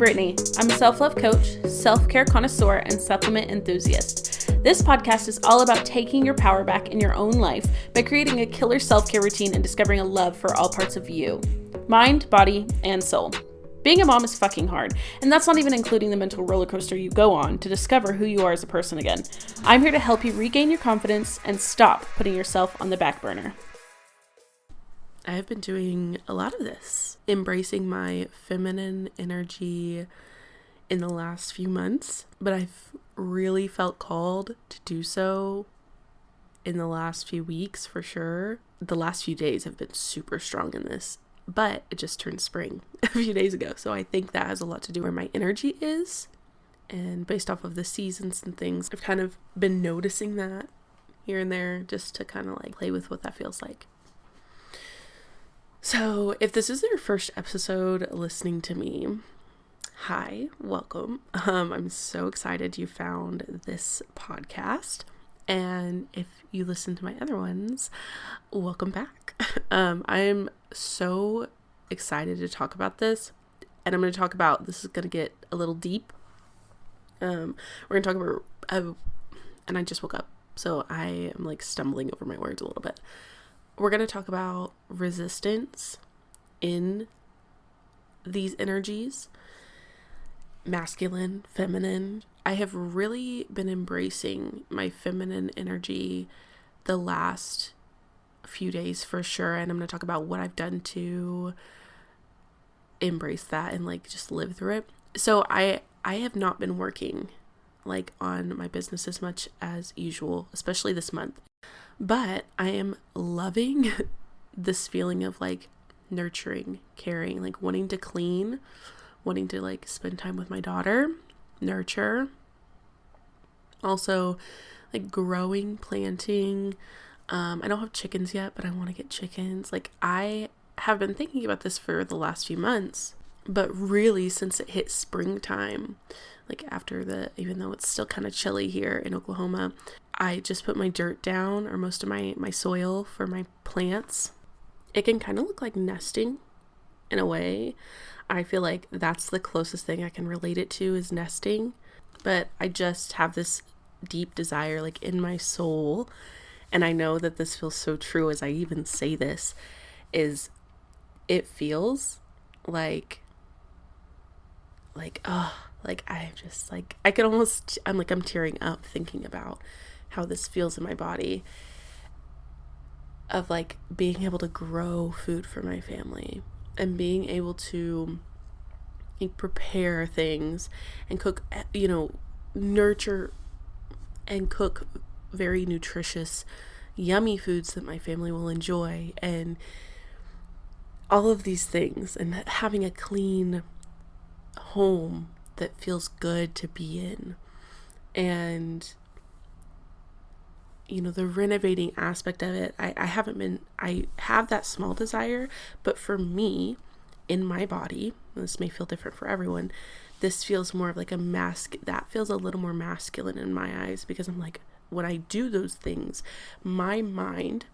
Brittany. I'm a self-love coach, self-care connoisseur, and supplement enthusiast. This podcast is all about taking your power back in your own life by creating a killer self-care routine and discovering a love for all parts of you. Mind, body, and soul. Being a mom is fucking hard, and that's not even including the mental roller coaster you go on to discover who you are as a person again. I'm here to help you regain your confidence and stop putting yourself on the back burner. I have been doing a lot of this, embracing my feminine energy in the last few months, but I've really felt called to do so in the last few weeks for sure. The last few days have been super strong in this, but it just turned spring a few days ago, so I think that has a lot to do where my energy is, and based off of the seasons and things, I've kind of been noticing that here and there just to kind of like play with what that feels like. So if this is your first episode listening to me, hi, welcome. I'm so excited you found this podcast. And if you listen to my other ones, welcome back. I am so excited to talk about this. And I'm going to talk about, this is going to get a little deep. We're going to talk about, and I just woke up, so I am like stumbling over my words a little bit. We're going to talk about resistance in these energies, masculine, feminine. I have really been embracing my feminine energy the last few days for sure. And I'm going to talk about what I've done to embrace that and like just live through it. So I have not been working like on my business as much as usual, especially this month. But I am loving this feeling of like nurturing, caring, like wanting to clean, wanting to like spend time with my daughter, nurture. Also like growing, planting. I don't have chickens yet, but I want to get chickens. Like I have been thinking about this for the last few months, but really since it hit springtime, like after even though it's still kind of chilly here in Oklahoma, I just put my dirt down, or most of my soil for my plants. It can kind of look like nesting in a way. I feel like that's the closest thing I can relate it to is nesting. But I just have this deep desire like in my soul, and I know that this feels so true as I even say this, is it feels like I just like, I could almost, I'm tearing up thinking about how this feels in my body of like being able to grow food for my family and being able to like, prepare things and cook, nurture and cook very nutritious, yummy foods that my family will enjoy, and all of these things, and having a clean home that feels good to be in. And the renovating aspect of it, I have that small desire, but for me, in my body, this may feel different for everyone, this feels more of like that feels a little more masculine in my eyes, because I'm like, when I do those things, my mind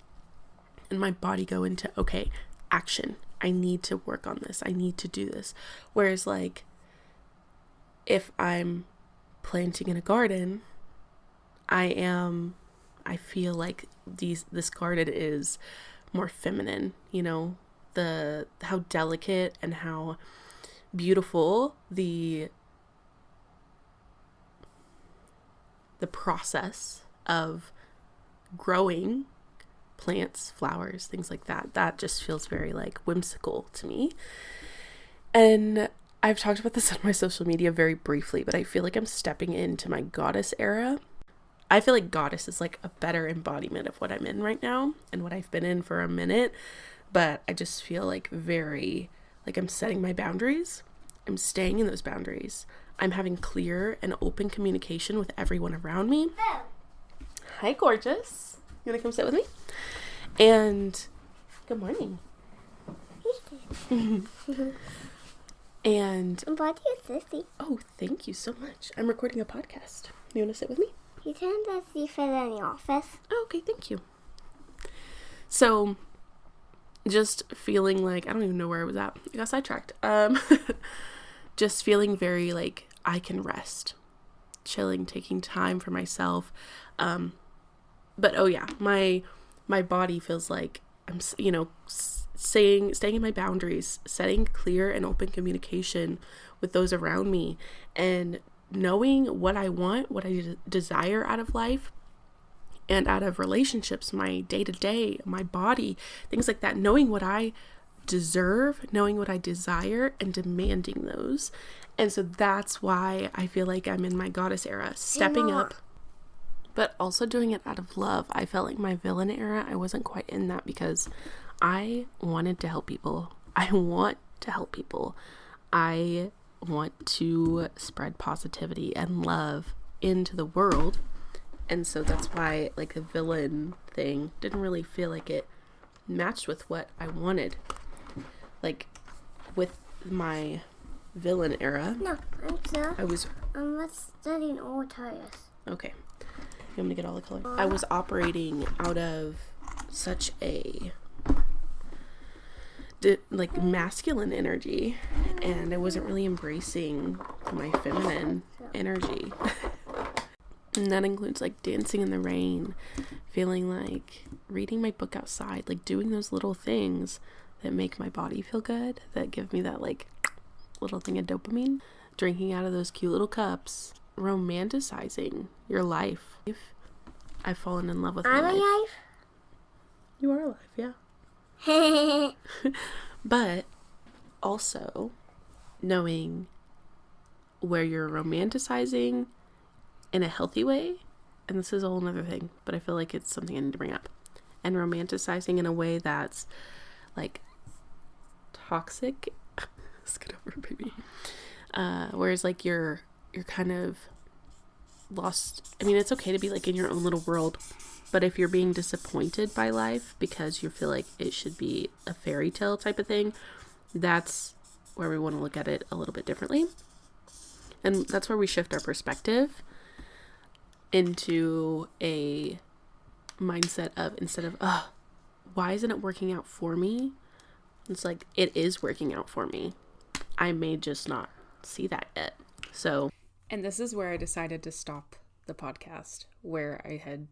and my body go into, okay, action. I need to work on this. I need to do this. Whereas like, if I'm planting in a garden, I feel like this garden is more feminine, how delicate and how beautiful the process of growing plants, flowers, things like that just feels very like whimsical to me. And I've talked about this on my social media very briefly, but I feel like I'm stepping into my goddess era. I feel like goddess is like a better embodiment of what I'm in right now and what I've been in for a minute, but I just feel like very, like I'm setting my boundaries. I'm staying in those boundaries. I'm having clear and open communication with everyone around me. Hi, gorgeous. You want to come sit with me? And good morning. And What is this? oh, thank you so much. I'm recording a podcast. You want to sit with me? You turned to see fit in the office. Oh, okay, thank you. So, just feeling like, I don't even know where I was at. I got sidetracked. just feeling very like I can rest, chilling, taking time for myself. But oh yeah, my body feels like I'm, staying in my boundaries, setting clear and open communication with those around me, and knowing what I want, what I desire out of life and out of relationships, my day-to-day, my body, things like that, knowing what I deserve, knowing what I desire, and demanding those. And so that's why I feel like I'm in my goddess era, stepping up, but also doing it out of love. I felt like my villain era, I wasn't quite in that because I wanted to help people. I want to help people. I want to spread positivity and love into the world. And so that's why like the villain thing didn't really feel like it matched with what I wanted. Like with my villain era. No, I'm studying all tires. Okay. You want me to get all the color? I was operating out of such a masculine energy, and I wasn't really embracing my feminine energy. And that includes like dancing in the rain, feeling like reading my book outside, like doing those little things that make my body feel good, that give me that like little thing of dopamine, drinking out of those cute little cups, romanticizing your life. I've fallen in love with my life. Alive? You are alive, yeah. But also knowing where you're romanticizing in a healthy way, and this is a whole nother thing, but I feel like it's something I need to bring up, and romanticizing in a way that's like toxic. Let's get over it, baby. Whereas like you're kind of lost. I mean, it's okay to be like in your own little world, but if you're being disappointed by life because you feel like it should be a fairy tale type of thing, that's where we want to look at it a little bit differently. And that's where we shift our perspective into a mindset of, instead of, why isn't it working out for me? It's like, it is working out for me. I may just not see that yet. So, and this is where I decided to stop the podcast, where I had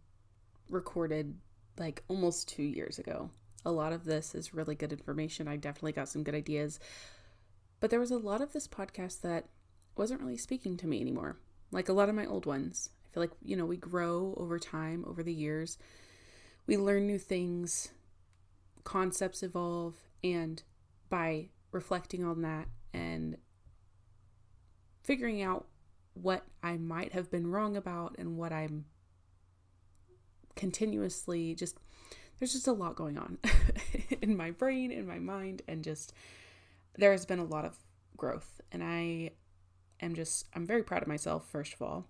recorded like almost 2 years ago. A lot of this is really good information. I definitely got some good ideas, but there was a lot of this podcast that wasn't really speaking to me anymore. Like a lot of my old ones. I feel like, we grow over time, over the years. We learn new things, concepts evolve, and by reflecting on that and figuring out what I might have been wrong about and what I'm continuously there's just a lot going on in my brain, in my mind, and just there has been a lot of growth, and I'm very proud of myself, first of all,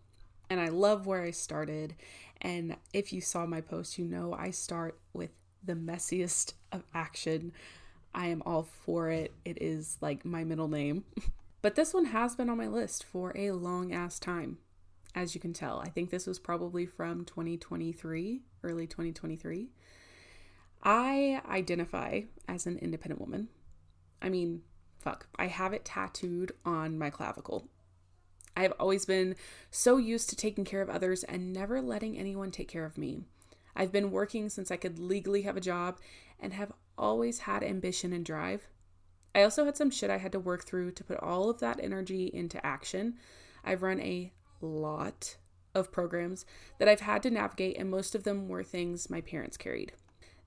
and I love where I started. And if you saw my post, I start with the messiest of action. I am all for it. It is like my middle name. But this one has been on my list for a long ass time. As you can tell, I think this was probably from 2023, early 2023. I identify as an independent woman. I mean, I have it tattooed on my clavicle. I have always been so used to taking care of others and never letting anyone take care of me. I've been working since I could legally have a job and have always had ambition and drive. I also had some shit I had to work through to put all of that energy into action. I've run a lot of programs that I've had to navigate, and most of them were things my parents carried.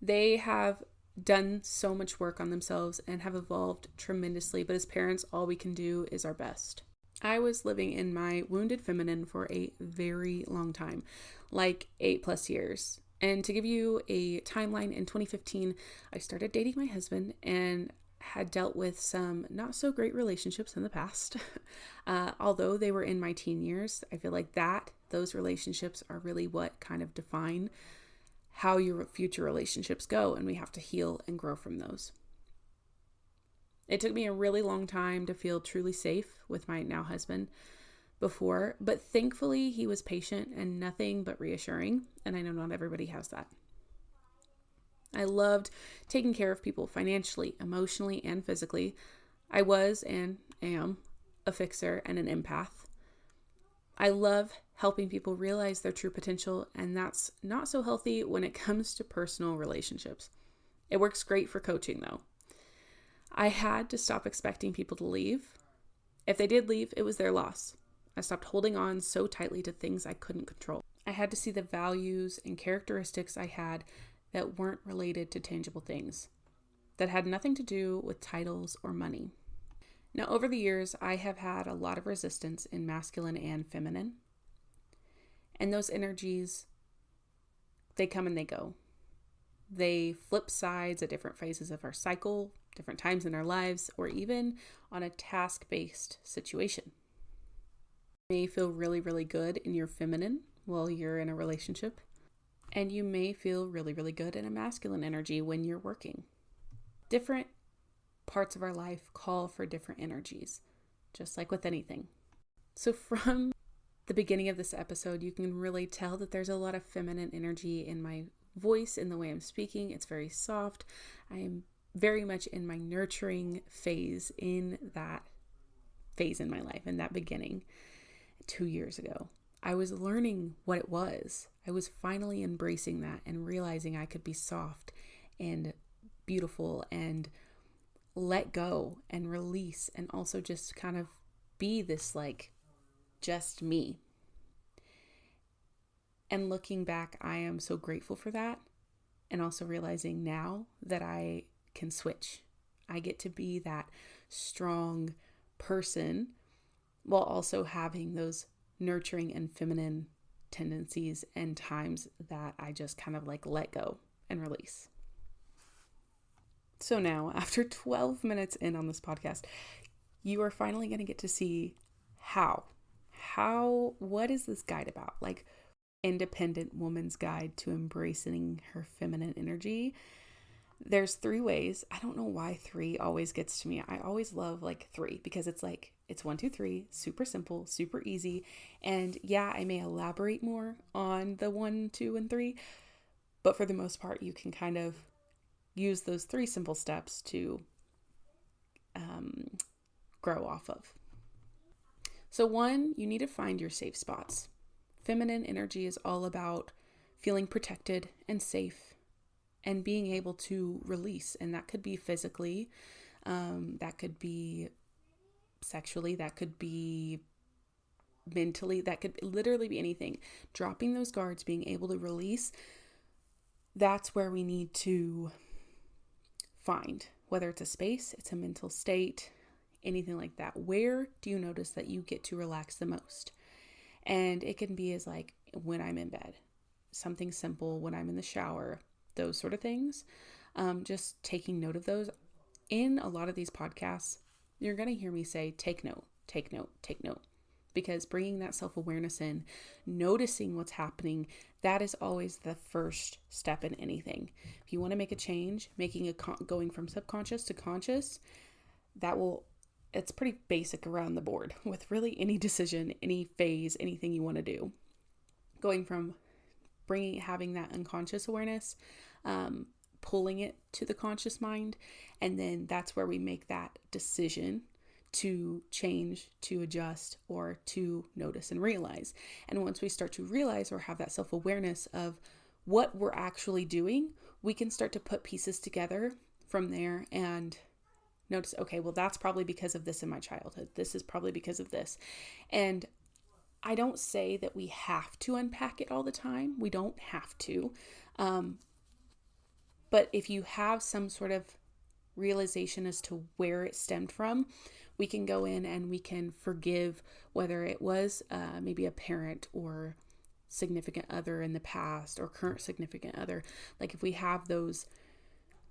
They have done so much work on themselves and have evolved tremendously, but as parents, all we can do is our best. I was living in my wounded feminine for a very long time, like 8+ years. And to give you a timeline, in 2015, I started dating my husband and had dealt with some not so great relationships in the past. Although they were in my teen years, I feel like those relationships are really what kind of define how your future relationships go, and we have to heal and grow from those. It took me a really long time to feel truly safe with my now husband before, but thankfully he was patient and nothing but reassuring, and I know not everybody has that. I loved taking care of people financially, emotionally, and physically. I was and am a fixer, and an empath. I love helping people realize their true potential, and that's not so healthy when it comes to personal relationships. It works great for coaching though. I had to stop expecting people to leave. If they did leave, it was their loss. I stopped holding on so tightly to things I couldn't control. I had to see the values and characteristics I had that weren't related to tangible things, that had nothing to do with titles or money. Now, over the years, I have had a lot of resistance in masculine and feminine. And those energies, they come and they go. They flip sides at different phases of our cycle, different times in our lives, or even on a task-based situation. You may feel really, really good in your feminine while you're in a relationship. And you may feel really, really good in a masculine energy when you're working. Different parts of our life call for different energies, just like with anything. So from the beginning of this episode, you can really tell that there's a lot of feminine energy in my voice, in the way I'm speaking. It's very soft. I am very much in my nurturing phase in that phase in my life, in that beginning 2 years ago. I was learning what it was. I was finally embracing that and realizing I could be soft and beautiful and let go and release, and also just kind of be this like just me. And looking back, I am so grateful for that, and also realizing now that I can switch. I get to be that strong person while also having those nurturing and feminine tendencies and times that I just kind of like let go and release. So now, after 12 minutes in on this podcast, you are finally going to get to see what is this guide about? Like, independent woman's guide to embracing her feminine energy. There's 3 ways. I don't know why 3 always gets to me. I always love like 3 because it's 1, 2, 3, super simple, super easy. And yeah, I may elaborate more on the 1, 2, and 3, but for the most part, you can kind of use those 3 simple steps to grow off of. So 1, you need to find your safe spots. Feminine energy is all about feeling protected and safe and being able to release. And that could be physically, that could be sexually, that could be mentally, that could literally be anything. Dropping those guards, being able to release, that's where we need to find, whether it's a space, it's a mental state, anything like that. Where do you notice that you get to relax the most? And it can be as like when I'm in bed, something simple, when I'm in the shower, those sort of things. Just taking note of those. In a lot of these podcasts, you're going to hear me say, take note, take note, take note. Because bringing that self-awareness in, noticing what's happening, that is always the first step in anything. If you want to make a change, going from subconscious to conscious, it's pretty basic around the board with really any decision, any phase, anything you want to do. Going from having that unconscious awareness, pulling it to the conscious mind, and then that's where we make that decision to change, to adjust, or to notice and realize. And once we start to realize or have that self-awareness of what we're actually doing, we can start to put pieces together from there and notice, okay, well, that's probably because of this in my childhood. This is probably because of this. And I don't say that we have to unpack it all the time. We don't have to. But if you have some sort of realization as to where it stemmed from, we can go in and we can forgive, whether it was maybe a parent or significant other in the past or current significant other. Like if we have those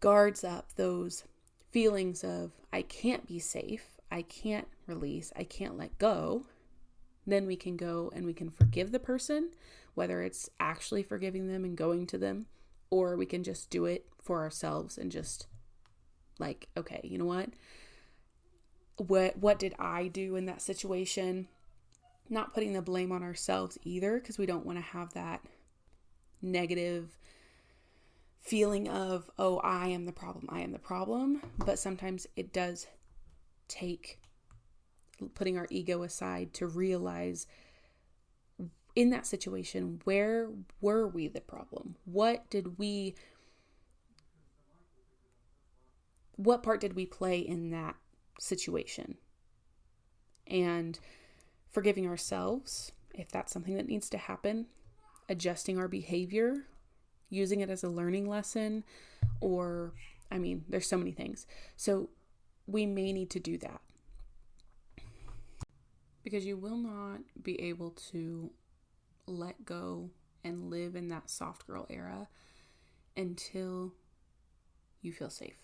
guards up, those feelings of I can't be safe, I can't release, I can't let go, then we can go and we can forgive the person, whether it's actually forgiving them and going to them, or we can just do it for ourselves and just like, okay, you know what did I do in that situation? Not putting the blame on ourselves either, because we don't want to have that negative feeling of, oh, I am the problem. But sometimes it does take putting our ego aside to realize in that situation, where were we the problem? What part did we play in that situation? And forgiving ourselves, if that's something that needs to happen, adjusting our behavior, using it as a learning lesson, or, there's so many things. So we may need to do that. Because you will not be able to let go and live in that soft girl era until you feel safe.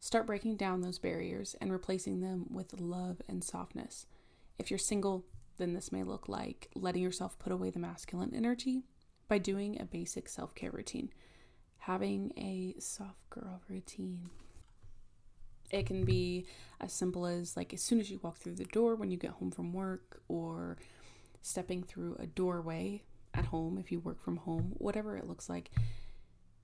Start breaking down those barriers and replacing them with love and softness. If you're single, then this may look like letting yourself put away the masculine energy by doing a basic self-care routine. Having a soft girl routine. It can be as simple as as soon as you walk through the door when you get home from work, or stepping through a doorway at home if you work from home, whatever it looks like.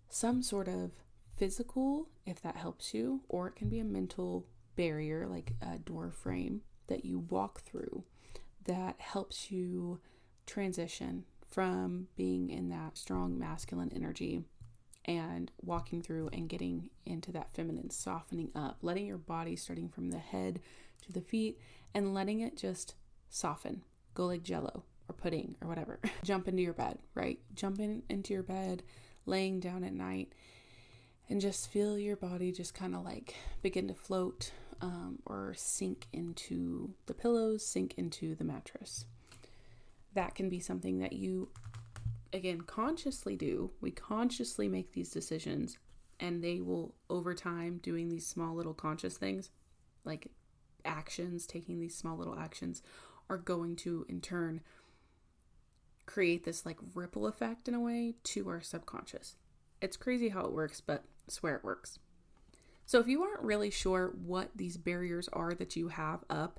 Some sort of physical, if that helps you, or it can be a mental barrier like a door frame that you walk through that helps you transition from being in that strong masculine energy and walking through and getting into that feminine, softening up, letting your body, starting from the head to the feet, and letting it just soften, go like jello or pudding or whatever. Jump into your bed, right? Jumping into your bed, laying down at night, and just feel your body just kind of begin to float or sink into the pillows, sink into the mattress. That can be something that you, again, consciously do. We consciously make these decisions, and they will, over time, doing these small little conscious things, like actions, taking these small little actions, are going to, in turn, create this ripple effect in a way to our subconscious. It's crazy how it works, but I swear it works. So if you aren't really sure what these barriers are that you have up,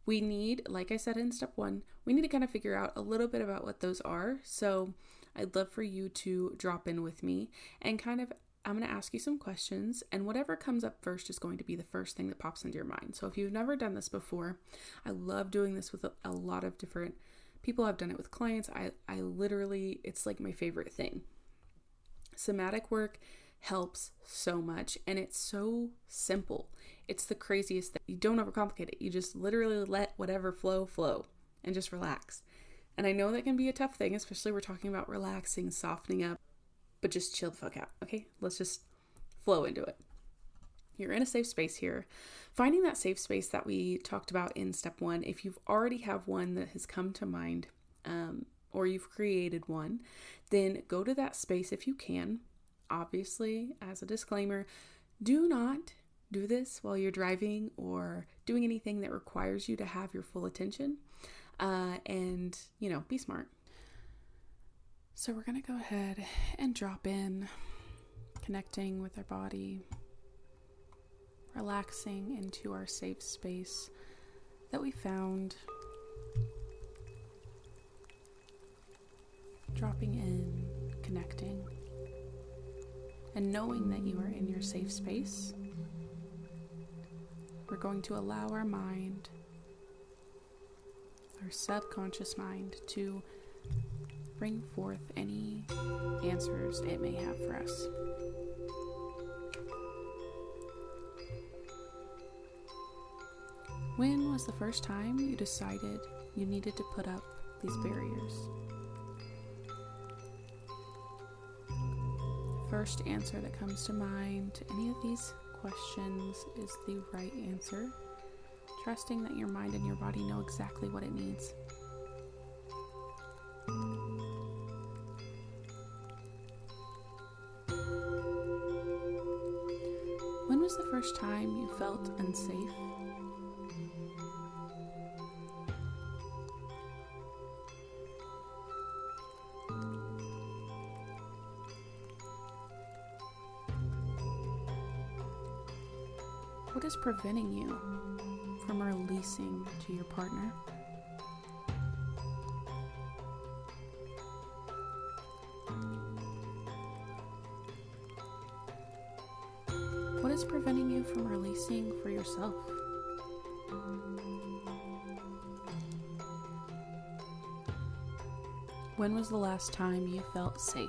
we need, like I said in step 1, we need to kind of figure out a little bit about what those are. So I'd love for you to drop in with me and I'm going to ask you some questions, and whatever comes up first is going to be the first thing that pops into your mind. So if you've never done this before, I love doing this with a lot of different people. I've done it with clients. I literally, it's my favorite thing. Somatic work helps so much, and it's so simple. It's the craziest thing. You don't overcomplicate it. You just literally let whatever flow and just relax. And I know that can be a tough thing, especially we're talking about relaxing, softening up, but just chill the fuck out, okay? Let's just flow into it. You're in a safe space here. Finding that safe space that we talked about in step 1, if you've already have one that has come to mind, or you've created one, then go to that space if you can. Obviously, as a disclaimer, do not do this while you're driving or doing anything that requires you to have your full attention, and be smart. So we're going to go ahead and drop in, connecting with our body, relaxing into our safe space that we found, dropping in, connecting, and knowing that you are in your safe space. We're going to allow our mind, our subconscious mind, to bring forth any answers it may have for us. When was the first time you decided you needed to put up these barriers? First answer that comes to mind to any of these questions is the right answer, trusting that your mind and your body know exactly what it needs. When was the first time you felt unsafe? What is preventing you from releasing to your partner? What is preventing you from releasing for yourself? When was the last time you felt safe?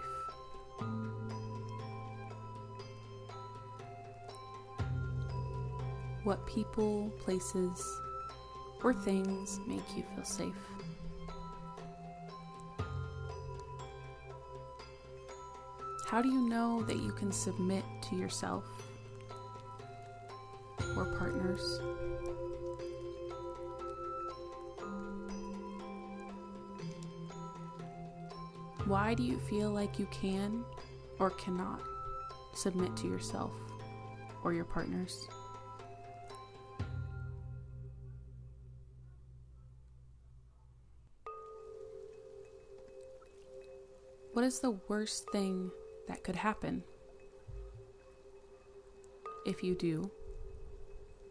What people, places, or things make you feel safe? How do you know that you can submit to yourself or partners? Why do you feel like you can or cannot submit to yourself or your partners? What is the worst thing that could happen if you do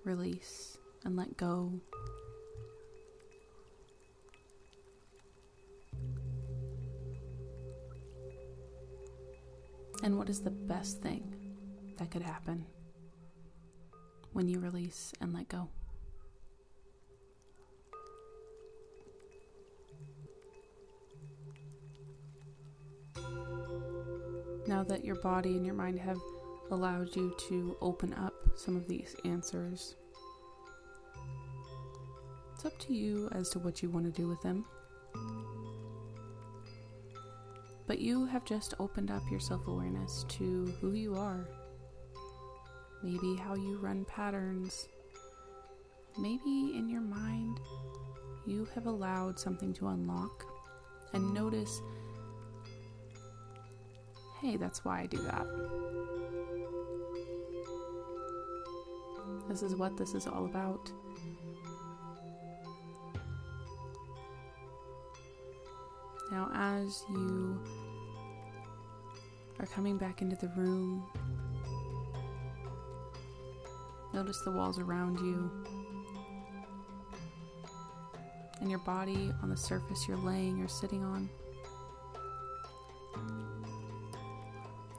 release and let go? And what is the best thing that could happen when you release and let go? Now that your body and your mind have allowed you to open up some of these answers, it's up to you as to what you want to do with them. But you have just opened up your self-awareness to who you are. Maybe how you run patterns. Maybe in your mind, you have allowed something to unlock and notice, hey, that's why I do that. This is what this is all about. Now, as you are coming back into the room, notice the walls around you and your body on the surface you're laying or sitting on.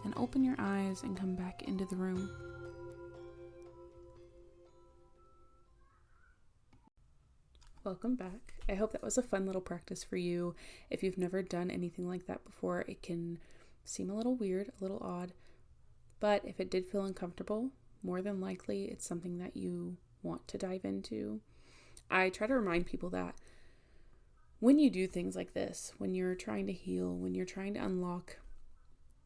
And open your eyes and come back into the room. Welcome back. I hope that was a fun little practice for you. If you've never done anything like that before, it can seem a little weird, a little odd, but if it did feel uncomfortable, more than likely it's something that you want to dive into. I try to remind people that when you do things like this, when you're trying to heal, when you're trying to unlock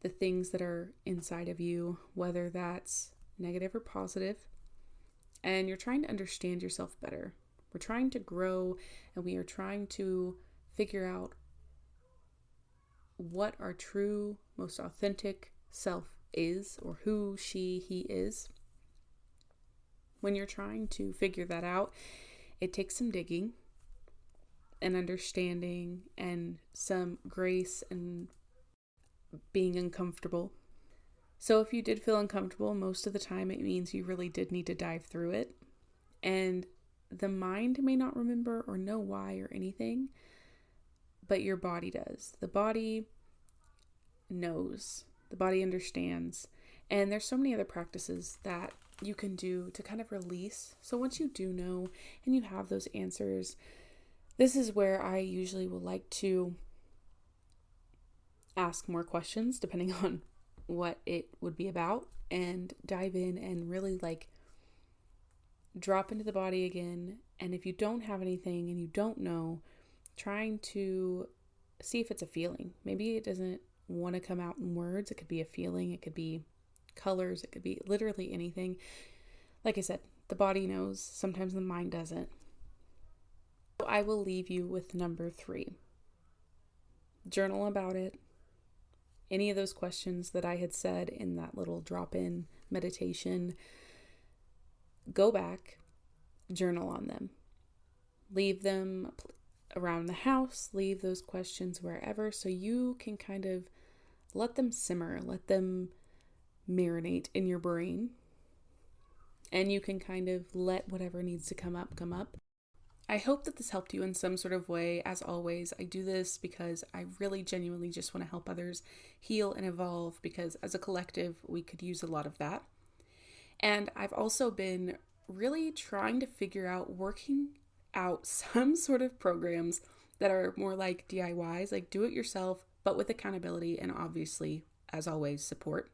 the things that are inside of you, whether that's negative or positive, and you're trying to understand yourself better. We're trying to grow, and we are trying to figure out what our true, most authentic self is, or who he is. When you're trying to figure that out, it takes some digging and understanding and some grace and being uncomfortable. So if you did feel uncomfortable, most of the time it means you really did need to dive through it. And the mind may not remember or know why or anything, but your body does. The body knows. The body understands. And there's so many other practices that you can do to kind of release. So once you do know and you have those answers, this is where I usually will like to ask more questions depending on what it would be about, and dive in and really drop into the body again. And if you don't have anything and you don't know, trying to see if it's a feeling. Maybe it doesn't want to come out in words. It could be a feeling. It could be colors. It could be literally anything. Like I said, the body knows. Sometimes the mind doesn't. So I will leave you with number 3. Journal about it. Any of those questions that I had said in that little drop-in meditation, go back, journal on them. Leave them around the house, leave those questions wherever, so you can kind of let them simmer, let them marinate in your brain, and you can kind of let whatever needs to come up, come up. I hope that this helped you in some sort of way. As always, I do this because I really genuinely just want to help others heal and evolve, because as a collective, we could use a lot of that. And I've also been really trying to figure out, working out some sort of programs that are more like DIYs, like do it yourself, but with accountability and obviously, as always, support.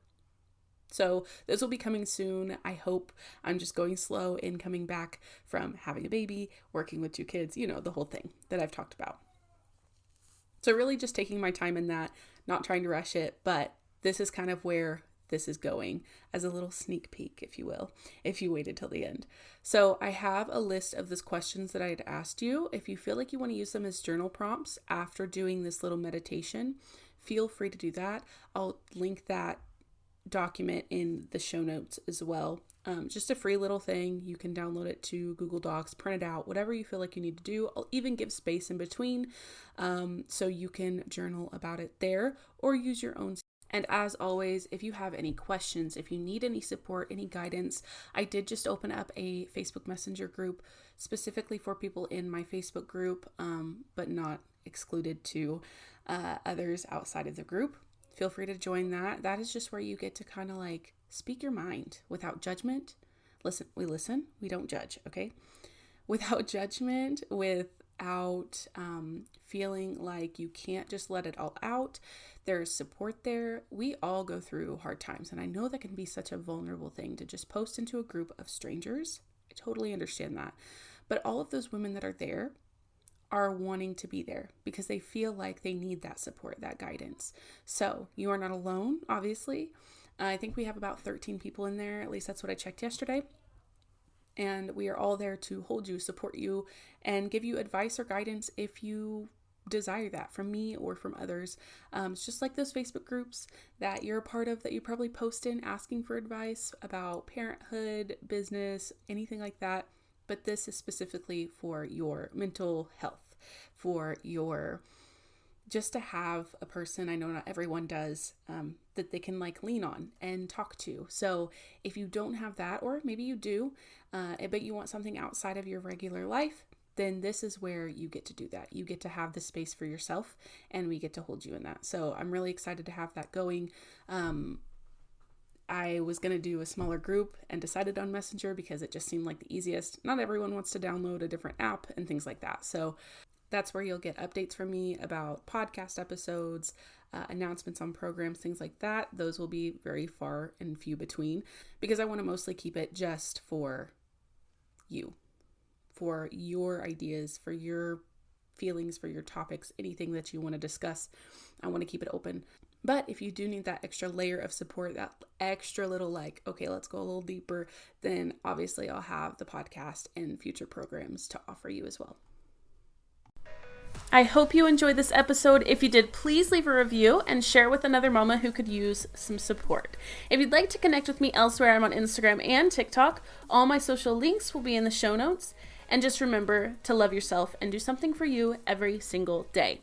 So this will be coming soon. I hope. I'm just going slow in coming back from having a baby, working with 2 kids, the whole thing that I've talked about. So really just taking my time in that, not trying to rush it, but this is kind of where this is going as a little sneak peek, if you will, if you waited till the end. So I have a list of those questions that I had asked you. If you feel like you want to use them as journal prompts after doing this little meditation, feel free to do that. I'll link that document in the show notes as well. Just a free little thing. You can download it to Google Docs, print it out, whatever you feel like you need to do. I'll even give space in between so you can journal about it there or use your own. And as always, if you have any questions, if you need any support, any guidance, I did just open up a Facebook Messenger group specifically for people in my Facebook group, but not excluded to others outside of the group. Feel free to join that. That is just where you get to kind of like speak your mind without judgment. We listen, we don't judge, okay? Without judgment, without feeling like you can't just let it all out. There's support there. We all go through hard times, and I know that can be such a vulnerable thing to just post into a group of strangers. I totally understand that. But all of those women that are there are wanting to be there because they feel like they need that support, that guidance. So you are not alone, obviously. I think we have about 13 people in there. At least that's what I checked yesterday. And we are all there to hold you, support you, and give you advice or guidance if you desire that from me or from others. It's just like those Facebook groups that you're a part of that you probably post in asking for advice about parenthood, business, anything like that. But this is specifically for your mental health, for your, just to have a person, I know not everyone does, that they can like lean on and talk to. So if you don't have that, or maybe you do, but you want something outside of your regular life, then this is where you get to do that. You get to have the space for yourself, and we get to hold you in that. So I'm really excited to have that going. I was going to do a smaller group and decided on Messenger because it just seemed like the easiest. Not everyone wants to download a different app and things like that. So that's where you'll get updates from me about podcast episodes, announcements on programs, things like that. Those will be very far and few between because I want to mostly keep it just for you, for your ideas, for your feelings, for your topics, anything that you want to discuss. I want to keep it open. But if you do need that extra layer of support, that extra little like, okay, let's go a little deeper, then obviously I'll have the podcast and future programs to offer you as well. I hope you enjoyed this episode. If you did, please leave a review and share with another mama who could use some support. If you'd like to connect with me elsewhere, I'm on Instagram and TikTok. All my social links will be in the show notes. And just remember to love yourself and do something for you every single day.